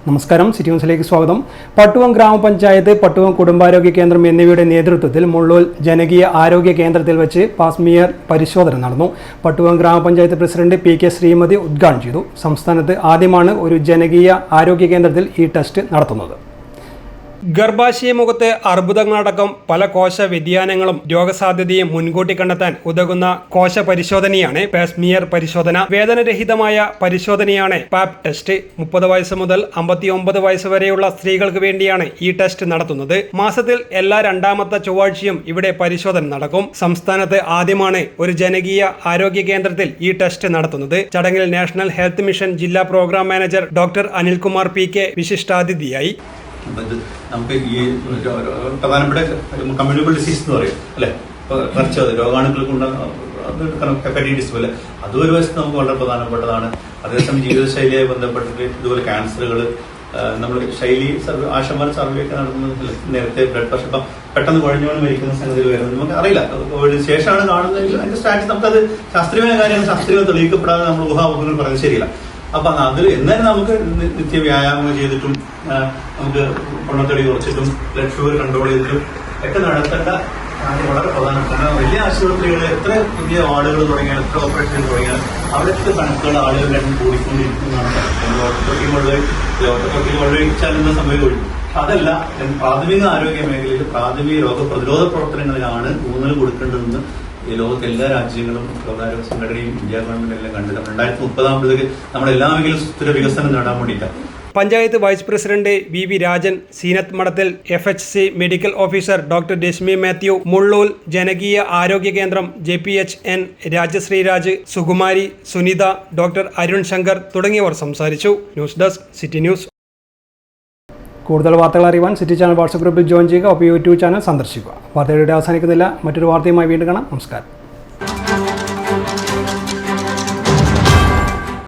നമസ്കാരം, സിറ്റി ന്യൂസിലേക്ക് സ്വാഗതം. പട്ടുവം ഗ്രാമപഞ്ചായത്ത്, പട്ടുവം കുടുംബാരോഗ്യ കേന്ദ്രം എന്നിവയുടെ നേതൃത്വത്തിൽ മുള്ളൂൽ ജനകീയ ആരോഗ്യ കേന്ദ്രത്തിൽ വെച്ച് പാസ്മിയർ പരിശോധന നടന്നു. പട്ടുവം ഗ്രാമപഞ്ചായത്ത് പ്രസിഡന്റ് പി.കെ. ശ്രീമതി ഉദ്ഘാടനം ചെയ്തു. സംസ്ഥാനത്ത് ആദ്യമാണ് ഒരു ജനകീയ ആരോഗ്യ കേന്ദ്രത്തിൽ ഈ ടെസ്റ്റ് നടത്തുന്നത്. ഗർഭാശയമുഖത്ത് അർബുദങ്ങളടക്കം പല കോശ വ്യതിയാനങ്ങളും രോഗസാധ്യതയും മുൻകൂട്ടി കണ്ടെത്താൻ ഉതകുന്ന കോശ പരിശോധനയാണ് പാസ്മിയർ പരിശോധന. വേദനരഹിതമായ പരിശോധനയാണ് പാപ്പ് ടെസ്റ്റ്. 30 വയസ്സ് മുതൽ 59 വയസ്സ് വരെയുള്ള സ്ത്രീകൾക്ക് വേണ്ടിയാണ് ഈ ടെസ്റ്റ് നടത്തുന്നത്. മാസത്തിൽ എല്ലാ രണ്ടാമത്തെ ചൊവ്വാഴ്ചയും ഇവിടെ പരിശോധന നടക്കും. സംസ്ഥാനത്ത് ആദ്യമാണ് ഒരു ജനകീയ ആരോഗ്യ കേന്ദ്രത്തിൽ ഈ ടെസ്റ്റ് നടത്തുന്നത്. ചടങ്ങിൽ നാഷണൽ ഹെൽത്ത് മിഷൻ ജില്ലാ programme manager doctor Anilkumar P. വിശിഷ്ടാതിഥിയായി. നമുക്ക് ഈ പ്രധാനപ്പെട്ട കമ്മ്യൂണിബിൾ ഡിസീസ് എന്ന് പറയും അല്ലെ, രോഗാണുക്കൾക്കുണ്ട് ഹെപ്പറ്റൈറ്റിസ് പോലെ, അതും ഒരു വശത്ത് നമുക്ക് വളരെ പ്രധാനപ്പെട്ടതാണ്. അതേസമയം ജീവിതശൈലിയായി ബന്ധപ്പെട്ടിട്ട് ഇതുപോലെ ക്യാൻസറുകൾ, നമ്മൾ ശൈലി ആശമാർ സർവേയൊക്കെ നടത്തുന്നത് നേരത്തെ ബ്ലഡ് പ്രഷർ ഇപ്പം പെട്ടെന്ന് കുഴഞ്ഞുകൊണ്ട് മരിക്കുന്ന സംഗതിയിൽ വരുന്നത് നമുക്ക് അറിയില്ല. കോവിഡിന് ശേഷമാണ് കാണുന്നതെങ്കിൽ അതിന്റെ സ്റ്റാറ്റസ് നമുക്കത് ശാസ്ത്രീയമായ കാര്യമാണ്, ശാസ്ത്രീയമായി തെളിയിക്കപ്പെടാതെ നമ്മൾ ഊഹാപോഹങ്ങൾ പറയുന്നത് ശരിയില്ല. അപ്പൊ അതിൽ എന്നാലും നമുക്ക് നിത്യ വ്യായാമം ചെയ്തിട്ടും നമുക്ക് പൊണ്ണത്തടി കുറച്ചിട്ടും ബ്ലഡ് ഷുഗർ കൺട്രോൾ ചെയ്തിട്ടും ഒക്കെ നടത്തേണ്ട കാര്യം വളരെ പ്രധാനപ്പെട്ട. വലിയ ആശുപത്രികളിൽ എത്ര പുതിയ വാർഡുകൾ തുടങ്ങിയാൽ, എത്ര ഓപ്പറേഷൻ തുടങ്ങിയാൽ അവിടുത്തെ കണക്കുകൾ ആളുകളുടെ എണ്ണം കൂടിക്കൊണ്ടിരിക്കുന്നതാണ്. ഓട്ടോപ്പൊട്ടി വഴിച്ചാൽ എന്താ സംഭവിക്കും? അതല്ല, പ്രാഥമിക ആരോഗ്യ മേഖലയിൽ പ്രാഥമിക രോഗപ്രതിരോധ പ്രവർത്തനങ്ങളിലാണ് ഊന്നൽ കൊടുക്കേണ്ടതെന്ന് ഈ ലോകത്തെ എല്ലാ രാജ്യങ്ങളും ലോകാരോഗ്യ സംഘടനയും ഇന്ത്യ ഗവൺമെന്റ് എല്ലാം കണ്ടത്. 2030 നമ്മളെല്ലാ മേഖലയിലും സുസ്ഥിര വികസനം നേടാൻ വേണ്ടിയിട്ടാണ്. Panchayat vice president V Rajan, Seenath Madathil FHC medical officer doctor Rashmi Mathew, Mullul ജനകീയ ആരോഗ്യ കേന്ദ്രം JPHN രാജശ്രീരാജ്, സുകുമാരി, സുനിത, ഡോക്ടർ അരുൺ ശങ്കർ തുടങ്ങിയവർ സംസാരിച്ചു. News desk, city news. കൂടുതൽ വാർത്തകൾ അറിയുവാൻ സിറ്റി ചാനൽ വാട്സ്ആപ്പ് ഗ്രൂപ്പിൽ ജോയിൻ ചെയ്യുക. ഒപ്പം യൂട്യൂബ് ചാനൽ സന്ദർശിക്കുക. വാർത്തയുടെ അവസാനിക്കുന്നില്ല. മറ്റൊരു വാർത്തയുമായി വീണ്ടും കാണാം. നമസ്കാരം.